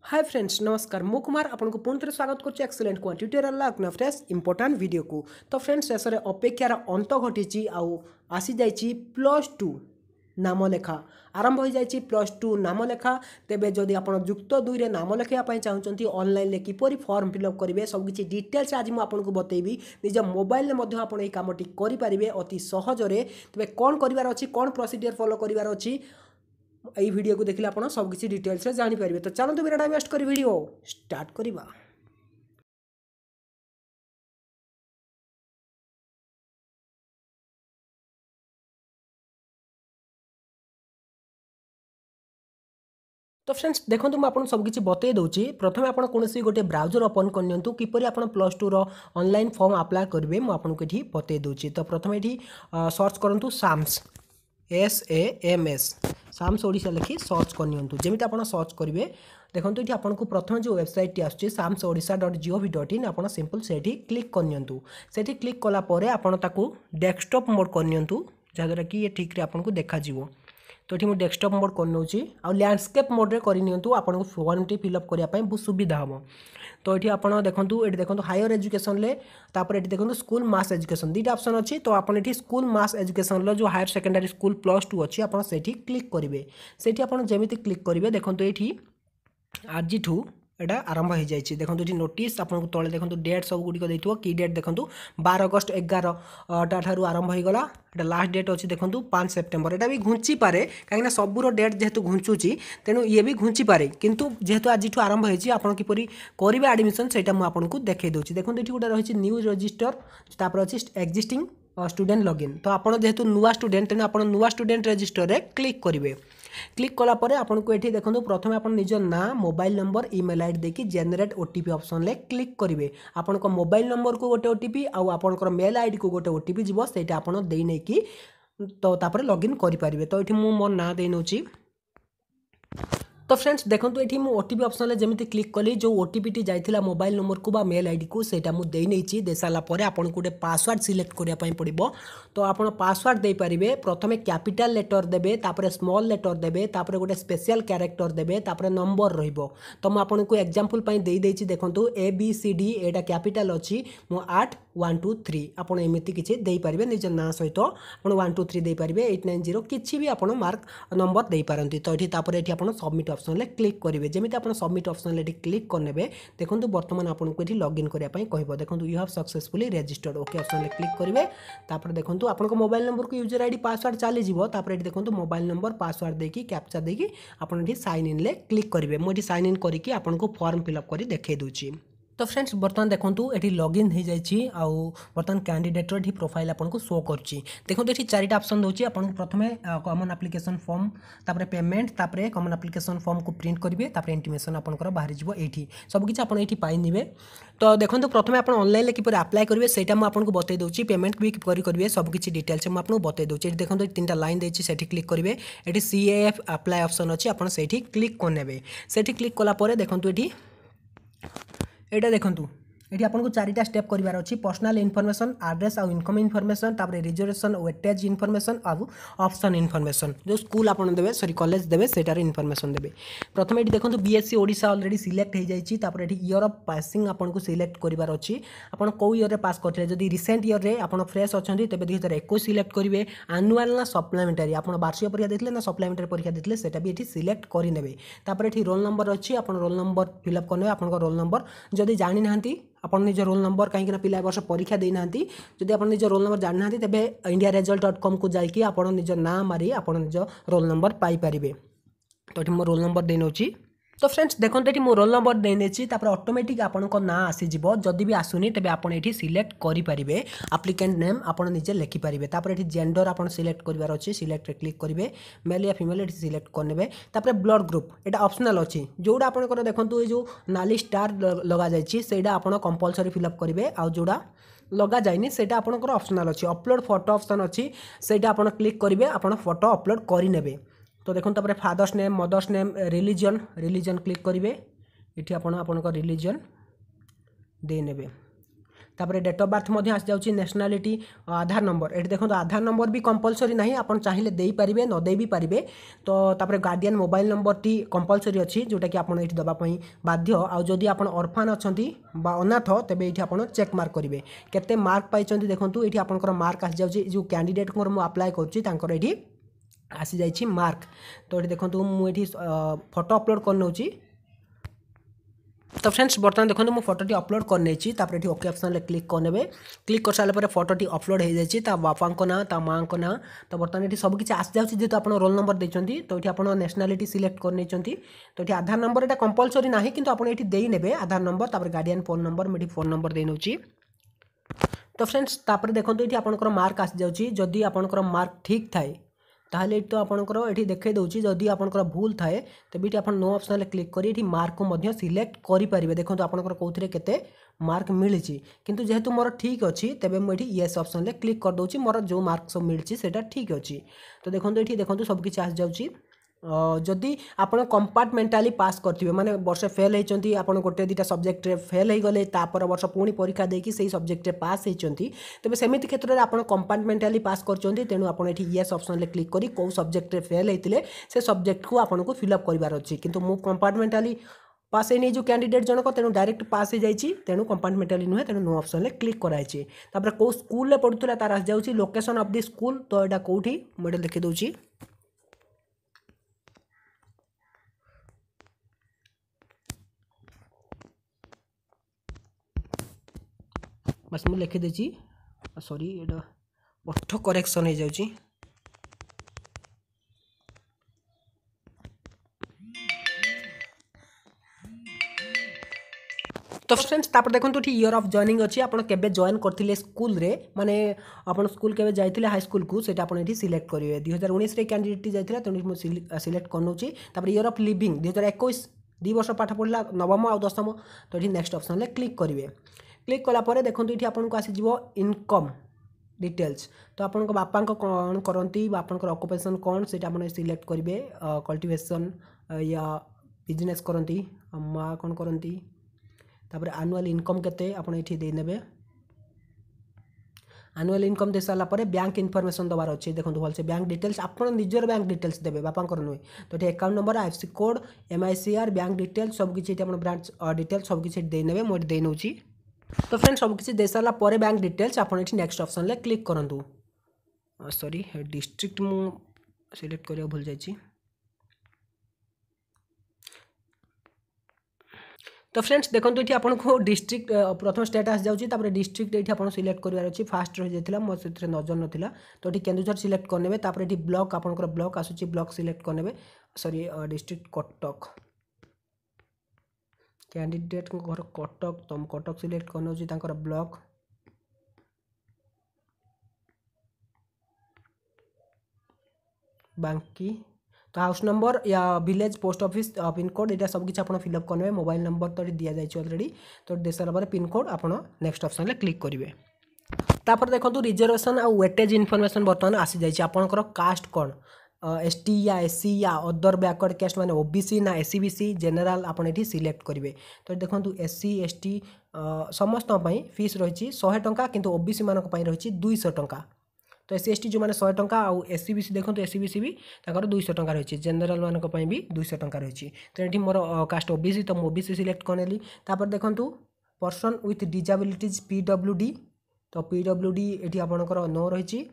Hi friends नमस्कार मु कुमार आपन को पुनः स्वागत करछि एक्सीलेंट को ट्यूटोरियल ला फ्रेश इंपोर्टेंट वीडियो को। तो फ्रेंड्स शेष में अपेक्षार अंत घटी आउ आसी जाइछि +2 नाम लेखा आरंभ हो जाइछि +2 नाम लेखा। तेबे जदि आपन युक्त 2 रे नाम लेखा पई चाहउचंती ऑनलाइन ले किपरि फॉर्म फिलअप करिवे सब किछि डिटेल्स आज मु आपन को बतेइबी। निज मोबाइल में मध्य आपन ए कामटी करि परिबे अति सहज रे। तेबे कोन करिवार अछि कोन प्रोसीजर फॉलो करिवार अछि এই ভিডিও को देखिले आपण सब किसी डिटेल्स जानि परिबे। तो चलନ୍ତୁ बिना टाइम वेस्ट करी वीडियो स्टार्ट करिबा। तो फ्रेंड्स देखो मैं आपको सब किसी बतई दूसरी। प्रथम आप कौन गोटे ब्राउजर ओपन करनियंतु किपरि आप +2 रो ऑनलाइन फॉर्म अप्लाई करेंगे मुझे आपको ये बतई दूसरी। तो प्रथम ये सर्च करूँ साम्स SAMS साम्स ओडिशा लिखि सर्च करनियंतु। जमी आप सर्च करेंगे देखो ये आपको प्रथम जो वेबसाइट आसूँ samsodisha.gov.in आप सिंपल से क्लिक करनियंतु। सेठी क्लिक कलापर आपको डेस्कटॉप मोड करनियंतु जहाँद्वारा कि ये ठीक आपको देखा। तो ये मुझे डेस्कटॉप मोड कर नौची आ लैंडस्केप मोड्रे करनियंतु आपको फॉर्म टी फिलअप करने बहुत सुविधा हम। तो ये आप देखो ये देखो हायर एजुकेशन ले तापर ये देखो स्कूल मास एजुकेशन दुईटा ऑप्शन अच्छी। तो आप स्कूल मास एजुकेशन जो हायर सेकेंडरी स्कूल +2 अच्छी आप क्लिक करेंगे। से जमी क्लिक करेंगे देखो ये आज एटा आरंभ हो जाए। देखो ये नोटिस आपको तले देखो डेट सब गुड़िक देखो की डेट देखो 12 अगस्त 11 ठारू आरंभ हो गला। एटा लास्ट डेट अच्छी देखो 5 सेप्टेम्बर। एटा भी घुंची पारे कहीं सबूर डेट जेहेतु घुंचुची तेणु ये भी घुंची पारे किंतु जेहेतु आज आरंभ होती आप किपरि करेंगे एडमिशन से आपको देखई दूसरी। देखो ये गोटे रही न्यू रजिस्टर तापर अच्छी एक्जिस्टिंग स्टूडेंट लॉगिन। तो आप जेहेतु नुआ स्टूडेंट तेणु आप नुआ स्टूडेंट रजिस्टर रे क्लिक करेंगे। क्लिक कलापर आपको ये देखो प्रथम आप निज ना मोबाइल नंबर ईमेल आईडी देखिए जेनेरेट ओटीपी ऑप्शन ले क्लिक करेंगे। आपण मोबाइल नंबर को गोटे ओटीपी आउ आपंकर मेल आईडी को गोटे ओटीपी जीव से आप नहीं कि तो तापर लॉगिन करेंगे। तो ये मुझे मो ना दे नौची। तो फ्रेंड्स देखो ये मुझे ओटीपी ऑप्शन में जमी क्लिक कली जो ओटीपी टी जाइला मोबाइल नंबर को बा मेल आईडी को सेटा मुझे नहीं दे सारापर आपको गोटे पासवर्ड सिलेक्ट करने पड़ो। तो आप पासवर्ड दे पारे प्रथम कैपिटल लेटर देबे तापर स्मॉल लेटर देबे तापर गोटे स्पेशल कैरेक्टर देबे तापर नंबर रहिबो। तो मैं आपको एग्जांपल दे देछि देखो ABCD एटा कैपिटल अच्छी मु 8 1 2 3 आपड़ एमती किसी दे पारे निज ना सहित आप 1 2 3 दे पारे 890 किसी भी आप मार्क नंबर दे पारती। तो ये ये आप सबमिट ऑप्शन ले क्लिक करेंगे। जमी आप सबमिट ऑप्शन ले क्लिक करने देखो बर्तमान आपको ये लॉगिन करने कह देखो you have successfully registered okay option ले क्लिक करेंगे। तापर देखो आपको मोबाइल नंबर को यूजर आईडी पासवर्ड चली ये देखो मोबाइल नंबर पासवर्ड देकी कैप्चा देकी आप साइन इन ले क्लिक करेंगे। मुझे साइन इन करके आपको फॉर्म फिलअप कर देखई दूची। तो फ्रेंड्स बर्तमान देखो ये लॉगिन हो जाइए बर्तमान कैंडिडेटर ये प्रोफाइल आपको शो करुच्ची। देखो ये चारिटा ऑप्शन दूसरी आपको प्रथम कॉमन एप्लिकेशन फॉर्म तापर पेमेंट तापर कॉमन एप्लिकेशन फॉर्म को प्रिंट करेंगे तापर इंटीमेशन आपंकर बाहर ये सबकि आप पाइबे। तो देखो प्रथम आप ऑनलाइन किपर अप्लाई करेंगे से आपको बतई दूसरी पेमेंट भी करेंगे सबकि डिटेल्स मुझे बतई दूसरी। देखो 3टा लाइन देती से क्लिक करेंगे ये CAF अप्लाई ऑप्शन अच्छी आप क्लिक करने से क्लिक कलापर देखो ये देखो ये आपको 4टा स्टेप करार अच्छी पर्सनल इनफॉरमेशन एड्रेस आउ इनकम इनफॉरमेशन तापर रिजर्वेशन वेटेज इनफॉरमेशन आउ ऑप्शन इनफॉरमेशन जो स्कूल आप देवे सॉरी कॉलेज देवे सेटार इनफॉरमेशन देवे। प्रथम ये देखो BSc ओडिशा ऑलरेडी सिलेक्ट हो जाइए तापर ये ईयर ऑफ पासिंग आपको सिलेक्ट करार अच्छी आप कौ ईयर रे पास करते जब रिसेंट ईयर रे आप फ्रेश अच्छा तेज 2021 सिलेक्ट करेंगे आनुआल ना सप्लीमेंटारी आप वार्षिक परीक्षा देते ना सप्लीमेंटारी परीक्षा देते सेटा भी ये सिलेक्ट करेंगे। तापर ये रोल नंबर अच्छी आप रोल नंबर फिलअप करने आप रोल नंबर जदि जानी ना आप निज रोल नंबर कहीं पिला वर्ष परीक्षा देना जब आप निज रोल नंबर जाना तेज indiaresult.com को जाकि आप निज ना मारी आप निज रोल नंबर पाइपर। तो ये मो रोल नंबर दे नौची। तो फ्रेंड्स देखो ये मो रोल नंबर देने ऑटोमेटिक आपको ना आसीज जदि भी आसुनी तेज आप सिलेक्ट करेंगे एप्लिकेंट नेम आप निजे लिखिपारे। तापर ये जेंडर आप सिलेक्ट करार अच्छी सिलेक्ट क्लिक करेंगे मेल या फीमेल ये सिलेक्ट करने। तापर ब्लड ग्रुप ये ऑप्शनल अच्छी जोड़ा आप देखो ये जो नाली स्टार लगा जाइए आप कंपलसरी फिलअप करेंगे आ जोड़ा लगा जाए से आपंकर ऑप्शनल अच्छी अपलोड फोटो ऑप्शन अच्छी से आप क्लिक करेंगे आप फोटो अपलोड करे। तो देखो तापर father's name mother's name religion click करेंगे ये आपंकर रिलीजन देने। तापर डेट ऑफ बर्थ मध्य आसी जाउची नेशनलिटी आधार नंबर एठी देखो आधार नंबर भी कंपलसरी नाही आपण चाहिले देई परिबे न देई भी परिबे तो तापर guardian mobile number T compulsory अछि जोटा कि आपण एठी दबा पई बाध्य आ जदी आपण ऑर्फन अछंती बा अनाथ तेबे एठी आपण चेक मार्क करिवे केते मार्क पाइचंती देखंतु एठी आपनकर मार्क आसी जाउची जो कैंडिडेट को मु अप्लाई करची तांकर एठी आसी जाइछि मार्क तो ये देखो मुझे ये फोटो अपलोड कर नौची तो फ्रेंड्स बर्तमान देखो मुझे फोटोटी अपलोड कर नहीं तापर ओके ऑप्शन क्लिक करने क्लिक कर सारे फोटोटी अपलोड हो जाए बापा ना ता माँ ना तो बर्तमान ये सब किसी आसी जाऊँगी जेहतु आप रोल नंबर देते तो ये आप नेशनालीटी सिलेक्ट कर नहीं तो ये आधार नंबर यहाँ कंपलसरी ना कि आपड़ी देने आधार नंबर तापर गार्डियन फोन नंबर मुझे फोन नंबर दे नौची तो फ्रेंड्स तापर देखो ये आपंकर मार्क आसी जाऊँगी जदि आपंकर मार्क ठीक थाए ताहले तो आपंकर ये देखे दूसरी जदि आपंकर भूल थाए तेबे ये आप नो ऑप्शन क्लिक करी मार्क को सिलेक्ट करेंगे देखो आपंकर कौन केते मार्क मिली किंतु जेहेतु मोर ठीक अच्छी तेबे मुझे येस ऑप्शन क्लिक कर दूसरी मोर जो मार्क सब मिली से ठीक अच्छी तो देखो ये देखो सबकि आसी जाऊँगी जदि आप कंपार्टमेंटाली पास करते माने वर्ष फेल होती आप गोटे दुटा सब्जेक्ट फेल हो गले तापर वर्ष पुणी परीक्षा देकी से सब्जेक्ट पास होती तेज सेमती क्षेत्र में आप कंपार्टमेंटाली पास कर तेणु आप येस ऑप्शन क्लिक करी कौ सब्जेक्ट फेल होते से सब्जेक्ट को आपको फिलअप करार अच्छी किंतु मु कंपार्टमेंटाली पास है जो कैंडिडेट जनक तेणु डायरेक्ट पास हो जाइए तेणु कंपार्टमेंटाली नुहे तेणु नो ऑप्शन क्लिक कराई तापर कौ स्कूल पढ़ुला तार आस जाऊँगी लोकेशन ऑफ द स्कूल तो यहाँ कौटी मुझे लिखी दूसरी बस मुझे लिखिदी सॉरी ये ऑटो करेक्शन हो जाऊँगी तो फ्रेंड्स तापर देखो ये ईयर ऑफ जॉइनिंग अच्छी आप केबे जॉइन करथिले स्कूल रे माने आपण स्कूल केबे जाइथिले हाई स्कूल को सेटा आपण एठी सिलेक्ट करिवे 2019 रे कैंडिडेट जाइथिला तेणु मु सिलेक्ट करनोची तापर ईयर ऑफ लिविंग 2021 2 वर्ष पाठ पढ़ला नवम और दशम तो ये नेक्स्ट ऑप्शन क्लिक करेंगे क्लिक कलापर देखो ये आपको आसीज इनकम डिटेल्स तो आपण बापा कौन करती आपंकर ऑक्युपेशन कौन से सिलेक्ट करेंगे कल्टिवेशन या बिजनेस करती माँ कौन करती तापर एनुअल इनकम केते आपण एठी दे नेबे एनुअल इनकम दे सारा पर बैंक इनफॉरमेशन दबार अच्छे देखो भलसे बैंक डिटेल्स आप निजर बैंक डिटेल्स देवे बापा नुहे तो ये account number IFSC code MICR bank details सबकि ब्रांच डिटेल्स सबकि दे नेबे मुझे दे नौची तो फ्रेंड्स सबकि दे सारा पर बैंक डिटेल्स आप नेक्स्ट ऑप्शन क्लिक करूँ सॉरी डिस्ट्रिक्ट मु सिलेक्ट करिया भूल जाइए तो फ्रेंड्स देखो ये आपको डिस्ट्रिक्ट प्रथम स्टेट आस जाऊँगी डिस्ट्रिक्ट ये आप सिलेक्ट करार अच्छी फास्ट रही जाता मोर से नजर नाला तो ये केन्दुझर सिलेक्ट करने ये ब्लॉक आपंकर ब्लॉक आसूँ ब्लॉक सिलेक्ट करने सॉरी डिस्ट्रिक्ट कटक कैंडिडेट घर कटक तो कटक सिलेक्ट कर ब्लॉक बांकी तो हाउस नंबर या village post office pin code यहाँ सब किसी आप फिलअप करेंगे मोबाइल नंबर तो दि जाए ऑलरेडी तो दे सारा पर पिन कोड आप नेक्स्ट ऑप्शन क्लिक करेंगे तापर देखो रिजर्वेशन आ वेटेज इनफॉरमेशन बर्तमान आसी जाइए आपंकर कास्ट कौन एसटी या एससी या अदर बैकवर्ड कास्ट माने ओबीसी ना एससीबीसी जनरल आप सिलेक्ट करेंगे तो देखो एससी एसटी समस्त फीस रही 100 टंका किंतु ओबीसी मानक रही 200 टंका तो एससी एसटी जो मैंने 100 टंका आउ एससीबीसी देखो एससीबीसी भी 200 टंका रही जनरल मानक भी 200 टंका रही तो ये मोर कास्ट ओबीसी तो मुझे ओबीसी सिलेक्ट करनेली तापर देखो पर्सन विथ डिजाबिलिटीज पीडब्ल्यूडी तो पीडब्ल्यूडी ये आपंकर नो रही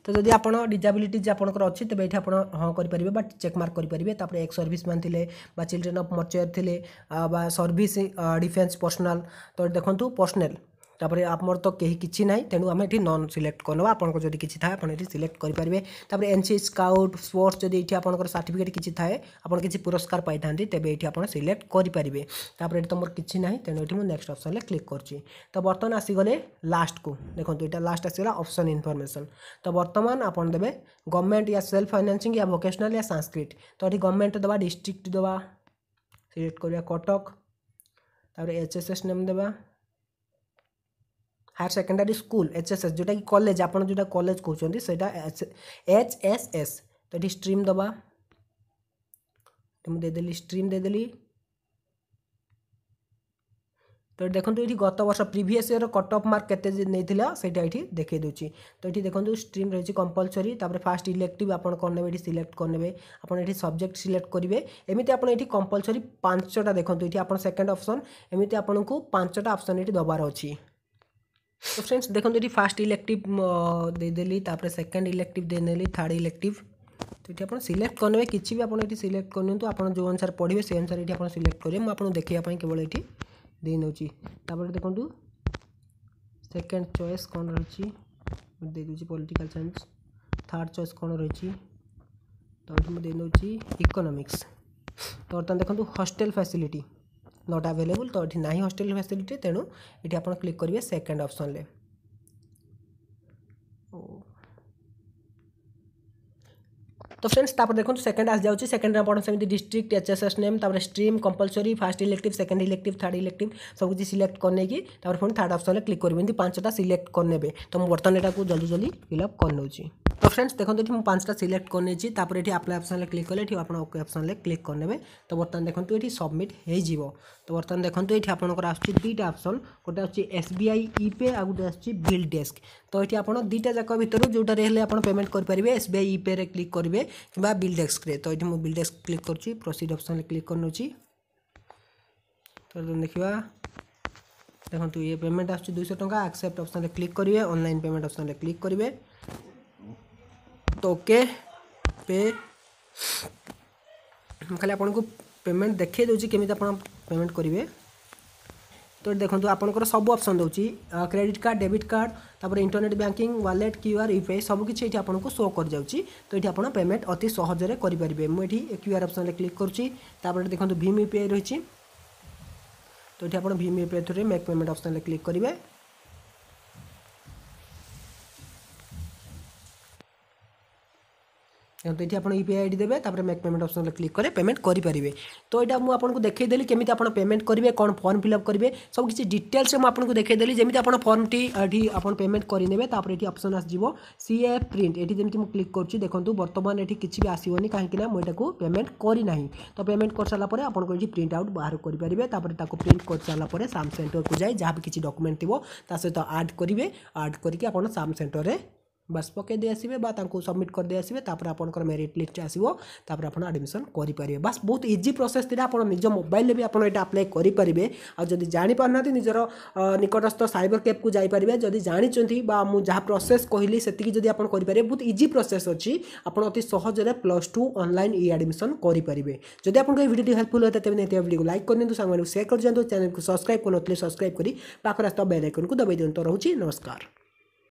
तो जदि आप डिजाबिलिटीज आपंकर अच्छी तेज ये आप हाँ करेंगे बट चेक मार्क करेंगे एक्स सर्विस मैन थे चिल्ड्रेन ऑफ मर्चुअर थे सर्विस डिफेन्स पर्सनाल तो देखो पर्सनल तापर आमर तो कहीं किसी ना तेणु आम ये नॉन सिलेक्ट करना आपको जब किसी थाए आप सिलेक्ट करेंगे तापर एनसी स्काउट स्पोर्ट्स जब ये आपंकर सर्टिफिकेट किसी थाए आप किसी पुरस्कार पाई था तेज ये आप सिलेक्ट करेंगे तापर ये तो मोर किसी ना तेणु ये मुझे नेक्स्ट ऑप्शन क्लिक कर तो बर्तमान आसीगले लास्ट को देखो यहाँ लास्ट आसगला ऑप्शन इनफॉरमेशन तो बर्तमान आप देवे गवर्नमेंट या सेल्फ फाइनेंसिंग या वोकेशनल या संस्कृत तो ये गवर्नमेंट दबा डिस्ट्रिक्ट दबा सिलेक्ट करिया कटक तापर एचएसएस नेम देवा हायर सेकेंडरी स्कूल एचएसएस जोटा कि कॉलेज आप जो कॉलेज कहते हैं एचएसएस तो ये स्ट्रीम दबा तो मुझे देदेली स्ट्रीम देदेली तो देखो ये गत वर्ष previous year cut off mark केते नहीं से देखा दूसरी। तो ये देखो स्ट्रीम रही कंपलसरी फास्ट इलेक्टिव आप करने सिलेक्ट करने आप सब्जेक्ट सिलेक्ट करेंगे एमती आप कंपलसरी 5टा देखो ये आप सेकेंड ऑप्शन एमती आपको 5टा ऑप्शन ये दबार अच्छी। तो फ्रेंड्स देखो ये फास्ट इलेक्टिव देदेली सेकेंड इलेक्टिव देनेली थर्ड इलेक्टिव। तो ये आप सिलेक्ट करने किसी भी आप सिलेक्ट करनी आप जो अनुसार पढ़े से अनुसार ये आप सिलेक्ट करेंगे मुझे देखापी केवल ये दे नौची। देखो सेकेंड चॉइस कौन रही दे दूसरी पॉलिटिकल साइंस। थर्ड चॉइस कौन रही तो ये दे नौची इकोनॉमिक्स। तो बर्तमान देखो हॉस्टल फैसिलिटी नॉट अवेलेबल तो ये ना हॉस्टल फैसिलिटी तेणु ये आप क्लिक करेंगे सेकेंड ऑप्शन ले। तो फ्रेंड्स देखो सेकेंड आस जाऊँगी सेकेंड आप सेमती district HSS name stream compulsory fast elective second elective third elective सब किसी सिलेक्ट करने की पुणी थर्ड ऑप्शन क्लिक करेंगे 5टा सिलेक्ट करने। तो मुझे बर्तमान यहाँ जल्दी जल्दी फिलअप कर नौची। तो फ्रेंड्स देखो ये 5टा सिलेक्ट करने ये अप्लाई ऑप्शन क्लिक कले आप ओके ऑप्शन क्लिक करने। तो बर्तमान देखो ये सबमिट हो। तो बर्तमान देखो ये आपंकर आसटा ऑप्शन गोटे आस एसबीआई ईपे आ गोटे आस बिल डेस्क। तो ये आप 2टा जाक भितर जोटारे आप पेमेंट करेंगे एसबीआई ईपे रे क्लिक करेंगे कि बिल डेस्क रे। तो ये मुझे बिल डेस्क क्लिक कर प्रोसीड ऑप्शन क्लिक कर नौची। तो देखा देखो ये पेमेंट आस 200 टंका एक्सेप्ट ऑप्शन क्लिक करेंगे ऑनलाइन पेमेंट ऑप्शन क्लिक करेंगे। तो ओके पे खाली आपको पेमेंट देखे दूसरी केमी आप पेमेंट करेंगे। तो देखो आपंकर सब ऑप्शन दूसरी क्रेडिट कार्ड डेबिट कार्ड तापर internet banking wallet QR UPI सबकि ये आपको शो कर जाऊँगी। तो ये आप पेमेंट अति सहजरे करेंगे। मुझे क्यूआर ऑप्शन क्लिक करुँच देखो भीम यूपीआई रही। तो ये आप Bhim UPI through make payment option click करेंगे। तो ये आप यूपीआई आईडी देवे मेक पेमेंट ऑप्शन क्लिक करें पेमेंट करेंगे। तो यहाँ मुझे देखईदेली केमी आप पेमेंट करेंगे कौन फॉर्म फिलअप करेंगे सब किसी डिटेल्स मुझे देखईदेली जमी आप फॉर्म टी आप पेमेंट करेंगे। ये ऑप्शन आसो सीए प्रिंट ये जमी मुझे क्लिक कर देखो बर्तमान ये किसी भी आसोनी कहीं मुझे पेमेंट करना। तो पेमेंट कर सारापर आपको ये प्रिंट आउट बाहर करेंगे प्रिंट कर सारापर साम सेंटर को जाए जहाँ भी किसी डॉक्यूमेंट थी सहित आड करेंगे आड करके आप साम सेंटर में बस पकई दे आसबे सबमिट कर दे आसबे आपंकर मेरिट लिस्ट आसो आप एडमिशन करेंगे। बस बहुत इजी प्रोसेस थी आप निज मोबाइल भी आप अप्लाई करेंगे। आदि जापाना निजर निकटस्थ साइबर कैफ को जापारे जदि जानते मुझे जहाँ प्रोसेस कहली से करेंगे बहुत इजी प्रोसेस अच्छी आप अति सहजरे +2 ऑनलाइन ई एडमिशन करेंगे। जब आपको ये वीडियो हेल्पफुल होता है तेज वीडियो लाइक कर दिखाँ सांग शेयर कर दिखाँ चैनल को सब्सक्राइब कर सब्सक्राइब कर पाखर आसता बेल आइकन को दबाई दिखाँ। तो रोचे नमस्कार।